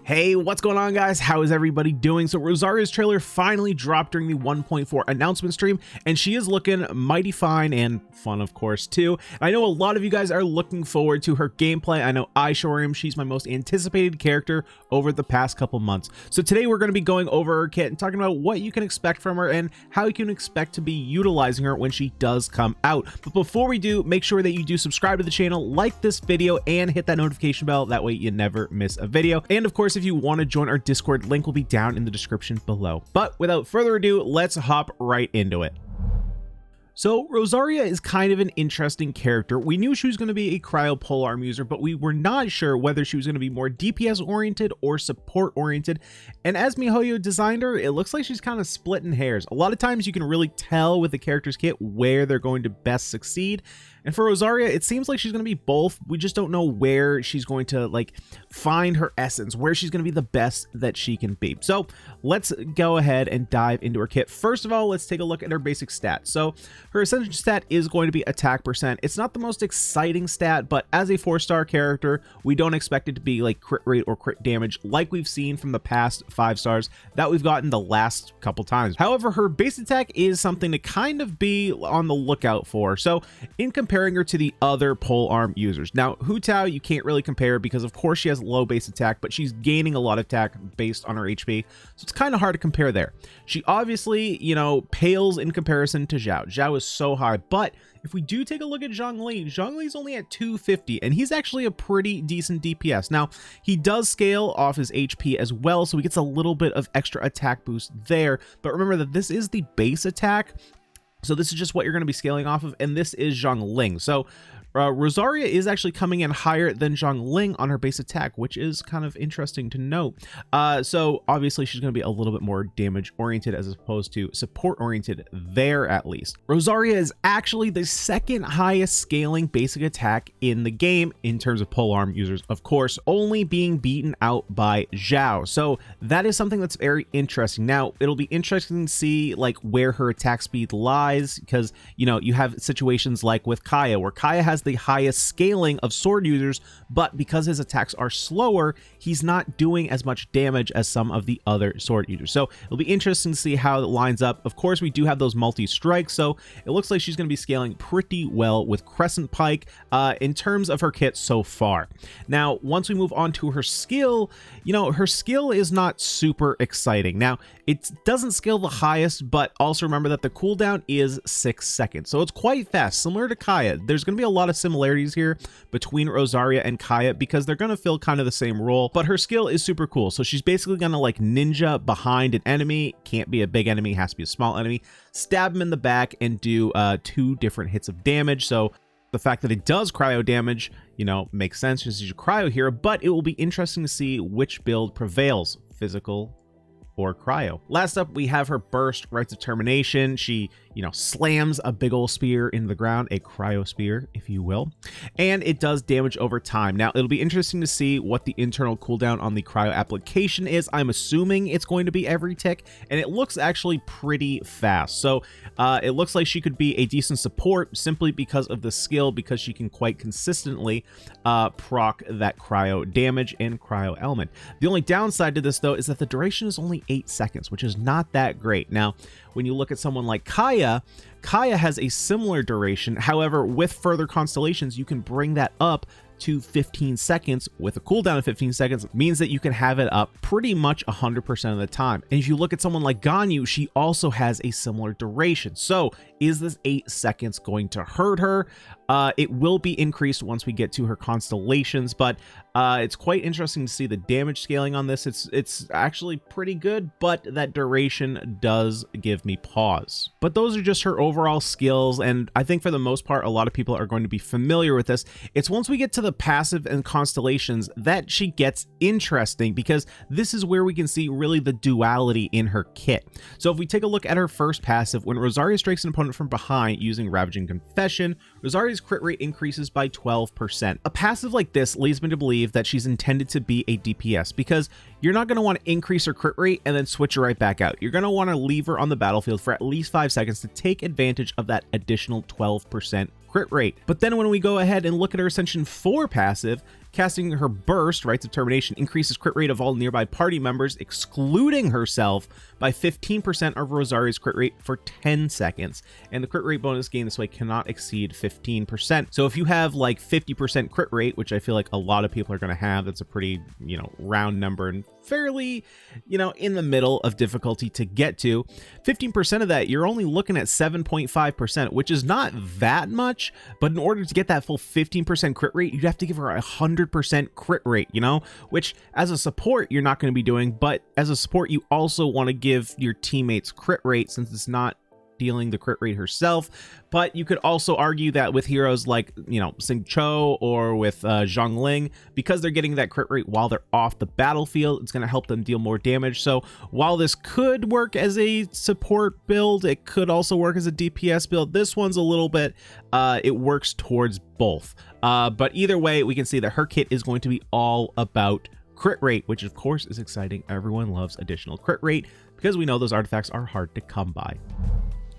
Hey, what's going on, guys? How is everybody doing? So Rosaria's trailer finally dropped during the 1.4 announcement stream, and she is looking mighty fine and fun, of course, too. I know a lot of you guys are looking forward to her gameplay. I know I sure am. She's my most anticipated character over the past couple months. So today we're going to be going over her kit and talking about what you can expect from her and how you can expect to be utilizing her when she does come out. But before we do, make sure that you do subscribe to the channel, like this video, and hit that notification bell. That way you never miss a video. And of course, if you want to join our Discord, link will be down in the description below. But without further ado, let's hop right into it. So Rosaria is kind of an interesting character. We knew she was going to be a cryo polearm user, but we were not sure whether she was going to be more DPS oriented or support oriented. And as MiHoYo designed her, it looks like she's kind of splitting hairs. A lot of times you can really tell with the character's kit where they're going to best succeed. And for Rosaria, it seems like she's going to be both. We just don't know where she's going to find her essence, where she's going to be the best that she can be. So let's go ahead and dive into her kit. First of all, let's take a look at her basic stats. So her essential stat is going to be attack percent. It's not the most exciting stat, but as a 4-star character, we don't expect it to be like crit rate or crit damage like we've seen from the past 5 stars that we've gotten the last couple times. However, her base attack is something to kind of be on the lookout for. So in comparing her to the other polearm users. Now, Hu Tao, you can't really compare because of course she has low base attack, but she's gaining a lot of attack based on her HP. So it's kind of hard to compare there. She obviously, pales in comparison to Zhao. Zhao is so high, but if we do take a look at Zhongli's only at 250, and he's actually a pretty decent DPS. Now, he does scale off his HP as well, so he gets a little bit of extra attack boost there. But remember that this is the base attack. So this is just what you're going to be scaling off of, and this is Zhongling. So Rosaria is actually coming in higher than Zhongling on her base attack, which is kind of interesting to note. So obviously she's going to be a little bit more damage oriented as opposed to support oriented there, at least. Rosaria is actually the second highest scaling basic attack in the game in terms of polearm users, of course, only being beaten out by Zhao. So that is something that's very interesting. Now, it'll be interesting to see where her attack speed lies, because you have situations like with Kaya, where Kaya has the highest scaling of sword users, but because his attacks are slower, he's not doing as much damage as some of the other sword users. So it'll be interesting to see how it lines up. Of course, we do have those multi-strikes, so it looks like she's going to be scaling pretty well with Crescent Pike in terms of her kit so far. Now, once we move on to her skill, her skill is not super exciting. Now, it doesn't scale the highest, but also remember that the cooldown is 6 seconds, so it's quite fast, similar to Kaya. There's going to be a lot of similarities here between Rosaria and Kaya because they're going to fill kind of the same role, but her skill is super cool. So she's basically going to ninja behind an enemy. Can't be a big enemy, has to be a small enemy, stab him in the back and do 2 different hits of damage. So the fact that it does cryo damage, makes sense because she's a cryo hero, but it will be interesting to see which build prevails, physical or cryo. Last up, we have her burst, Rites of Termination. She slams a big old spear into the ground, a cryo spear, if you will, and it does damage over time. Now, it'll be interesting to see what the internal cooldown on the cryo application is. I'm assuming it's going to be every tick, and it looks actually pretty fast. So it looks like she could be a decent support simply because of the skill, because she can quite consistently proc that cryo damage and cryo element. The only downside to this, though, is that the duration is only 8 seconds, which is not that great. Now, when you look at someone like Kaya has a similar duration. However, with further constellations, you can bring that up to 15 seconds with a cooldown of 15 seconds. Means that you can have it up pretty much 100% of the time. And if you look at someone like Ganyu, she also has a similar duration. So is this 8 seconds going to hurt her? It will be increased once we get to her constellations, but it's quite interesting to see the damage scaling on this. It's actually pretty good, but that duration does give me pause. But those are just her overall skills, and I think for the most part, a lot of people are going to be familiar with this. It's once we get to the passive and constellations that she gets interesting, because this is where we can see really the duality in her kit. So if we take a look at her first passive, when Rosaria strikes an opponent from behind using Ravaging Confession, Rosaria's crit rate increases by 12%. A passive like this leads me to believe that she's intended to be a DPS, because you're not going to want to increase her crit rate and then switch her right back out. You're going to want to leave her on the battlefield for at least 5 seconds to take advantage of that additional 12% crit rate. But then when we go ahead and look at her Ascension 4 passive, casting her burst, Rites of Termination, increases crit rate of all nearby party members, excluding herself, by 15% of Rosaria's crit rate for 10 seconds. And the crit rate bonus gained this way cannot exceed 15%. So if you have like 50% crit rate, which I feel like a lot of people are going to have, that's a pretty, round number and fairly, in the middle of difficulty to get to. 15% of that, you're only looking at 7.5%, which is not that much, but in order to get that full 15% crit rate, you'd have to give her 100% crit rate, which as a support, you're not going to be doing, but as a support, you also want to give your teammates crit rate since it's not dealing the crit rate herself. But you could also argue that with heroes like, Xingqiu or with Zhongling, because they're getting that crit rate while they're off the battlefield, it's going to help them deal more damage. So while this could work as a support build, it could also work as a DPS build. This one's a little bit, it works towards both. But either way, we can see that her kit is going to be all about crit rate, which of course is exciting. Everyone loves additional crit rate because we know those artifacts are hard to come by.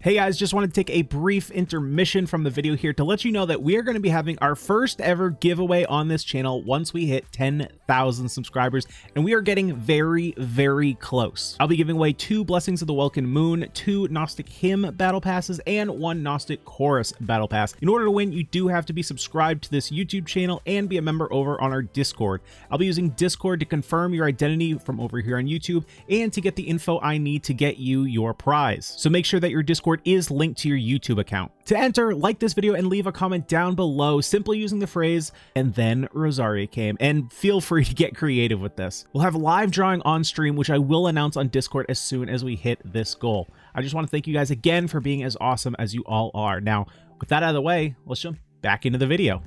Hey guys, just want to take a brief intermission from the video here to let you know that we are going to be having our first ever giveaway on this channel once we hit 10,000 subscribers, and we are getting very, very close. I'll be giving away 2 Blessings of the Welkin Moon, 2 Gnostic Hymn Battle Passes, and 1 Gnostic Chorus Battle Pass. In order to win, you do have to be subscribed to this YouTube channel and be a member over on our Discord. I'll be using Discord to confirm your identity from over here on YouTube and to get the info I need to get you your prize. So make sure that your Discord is linked to your YouTube account. To enter, like this video and leave a comment down below simply using the phrase "and then Rosaria came," and feel free to get creative with this. We'll have live drawing on stream, which I will announce on Discord as soon as we hit this goal. I just want to thank you guys again for being as awesome as you all are. Now, with that out of the way, let's jump back into the video.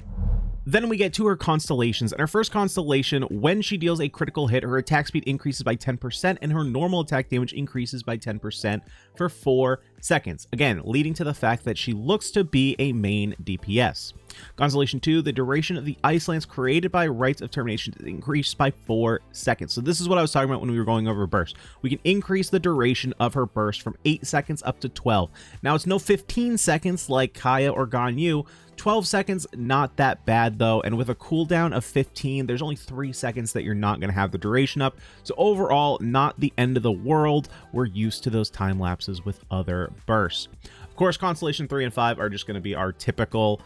Then we get to her constellations, and her first constellation, when she deals a critical hit, her attack speed increases by 10% and her normal attack damage increases by 10% for 4 seconds. Again, leading to the fact that she looks to be a main DPS. Constellation 2, the duration of the ice lance created by Rites of Termination is increased by 4 seconds. So this is what I was talking about when we were going over burst. We can increase the duration of her burst from 8 seconds up to 12. Now it's no 15 seconds like Kaya or Ganyu. 12 seconds, not that bad though, and with a cooldown of 15, there's only 3 seconds that you're not going to have the duration up. So overall, not the end of the world. We're used to those time lapses with other bursts. Of course, Constellation 3 and 5 are just going to be our typical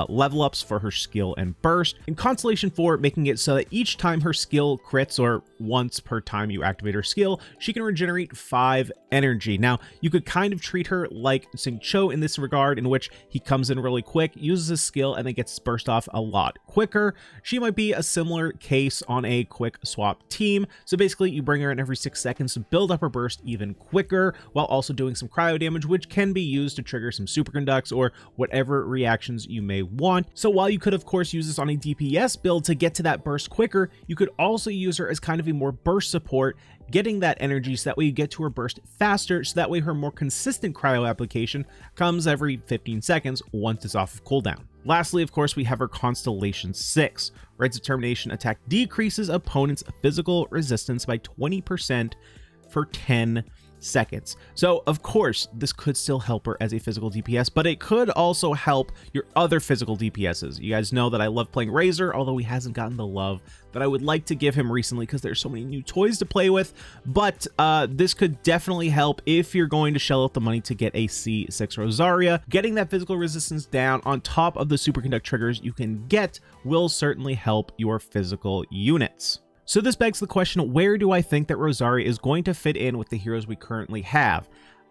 level ups for her skill and burst. In Constellation 4, making it so that each time her skill crits, or once per time you activate her skill, she can regenerate 5 energy. Now, you could kind of treat her like Xingqiu in this regard, in which he comes in really quick, uses his skill, and then gets burst off a lot quicker. She might be a similar case on a quick swap team. So basically, you bring her in every 6 seconds to build up her burst even quicker, while also doing some cryo damage, which can be used to trigger some superconducts or whatever reactions you may want. So while you could of course use this on a DPS build to get to that burst quicker, you could also use her as kind of a more burst support, getting that energy so that way you get to her burst faster, so that way her more consistent cryo application comes every 15 seconds once it's off of cooldown. Lastly, of course, we have our Constellation 6. Rites of Termination attack decreases opponents' physical resistance by 20% for 10 seconds. So of course this could still help her as a physical DPS, but it could also help your other physical DPSs. You guys know that I love playing Razor, although he hasn't gotten the love that I would like to give him recently because there's so many new toys to play with. But this could definitely help if you're going to shell out the money to get a C6 Rosaria. Getting that physical resistance down on top of the superconduct triggers you can get will certainly help your physical units. So this begs the question, where do I think that Rosaria is going to fit in with the heroes we currently have?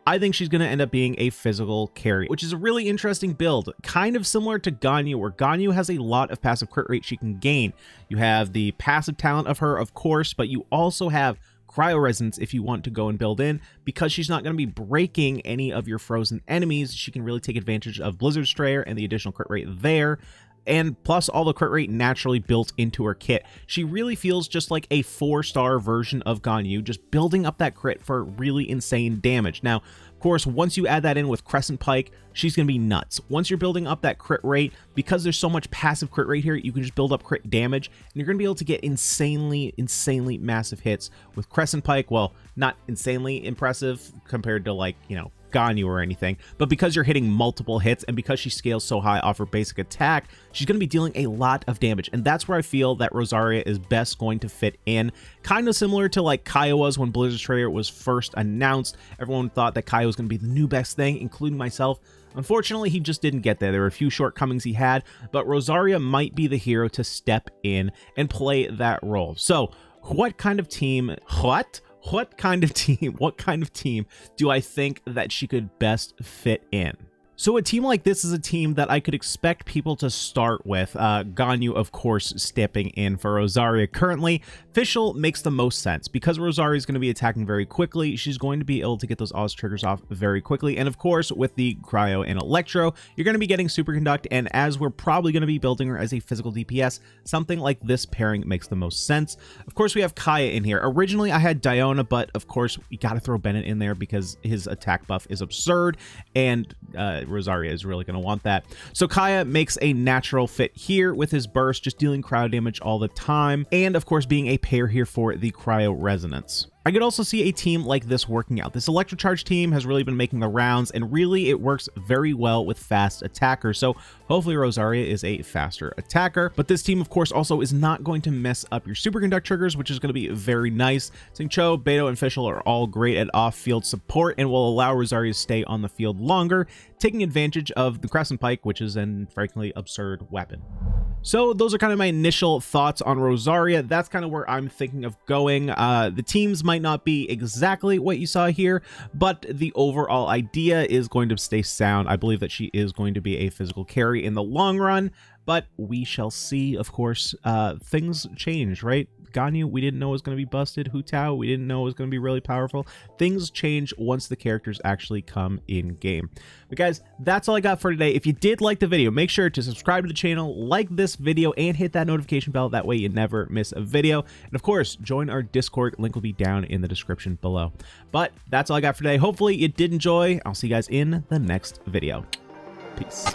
I think she's going to end up being a physical carry, which is a really interesting build, kind of similar to Ganyu, where Ganyu has a lot of passive crit rate she can gain. You have the passive talent of her, of course, but you also have cryo resonance if you want to go and build in. Because she's not going to be breaking any of your frozen enemies, she can really take advantage of Blizzard Strayer and the additional crit rate there. And plus all the crit rate naturally built into her kit. She really feels just like a 4-star version of Ganyu, just building up that crit for really insane damage. Now, of course, once you add that in with Crescent Pike, she's going to be nuts. Once you're building up that crit rate, because there's so much passive crit rate here, you can just build up crit damage, and you're going to be able to get insanely massive hits with Crescent Pike. Well, not insanely impressive compared to, like, Ganyu or anything, but because you're hitting multiple hits and because she scales so high off her basic attack, she's going to be dealing a lot of damage. And that's where I feel that Rosaria is best going to fit in. Kind of similar to like Kaio was when Blizzard's trailer was first announced. Everyone thought that Kaio was going to be the new best thing, including myself. Unfortunately, he just didn't get there. There were a few shortcomings he had, but Rosaria might be the hero to step in and play that role. So what kind of team, what kind of team do I think that she could best fit in? So a team like this is a team that I could expect people to start with. Ganyu, of course, stepping in for Rosaria currently. Fischl makes the most sense because Rosaria is going to be attacking very quickly. She's going to be able to get those Oz triggers off very quickly. And of course, with the Cryo and Electro, you're going to be getting Superconduct. And as we're probably going to be building her as a physical DPS, something like this pairing makes the most sense. Of course, we have Kaya in here. Originally, I had Diona, but of course, we got to throw Bennett in there because his attack buff is absurd. And Rosaria is really going to want that. So Kaya makes a natural fit here with his burst, just dealing cryo damage all the time. And of course, being a pair here for the cryo resonance. I could also see a team like this working out. This Electrocharge team has really been making the rounds, and really it works very well with fast attackers. So hopefully Rosaria is a faster attacker. But this team, of course, also is not going to mess up your Superconduct triggers, which is going to be very nice. Xingqiu, Beidou, and Fischl are all great at off-field support and will allow Rosaria to stay on the field longer, taking advantage of the Crescent Pike, which is an frankly absurd weapon. So those are kind of my initial thoughts on Rosaria. That's kind of where I'm thinking of going. The teams might not be exactly what you saw here, but the overall idea is going to stay sound. I believe that she is going to be a physical carry in the long run, but we shall see. Of course, things change, right? Ganyu, we didn't know was going to be busted. Hu Tao, we didn't know was going to be really powerful. Things change once the characters actually come in game. But guys, that's all I got for today. If you did like the video, make sure to subscribe to the channel, like this video, and hit that notification bell. That way you never miss a video. And of course, join our Discord. Link will be down in the description below. But that's all I got for today. Hopefully you did enjoy. I'll see you guys in the next video. Peace.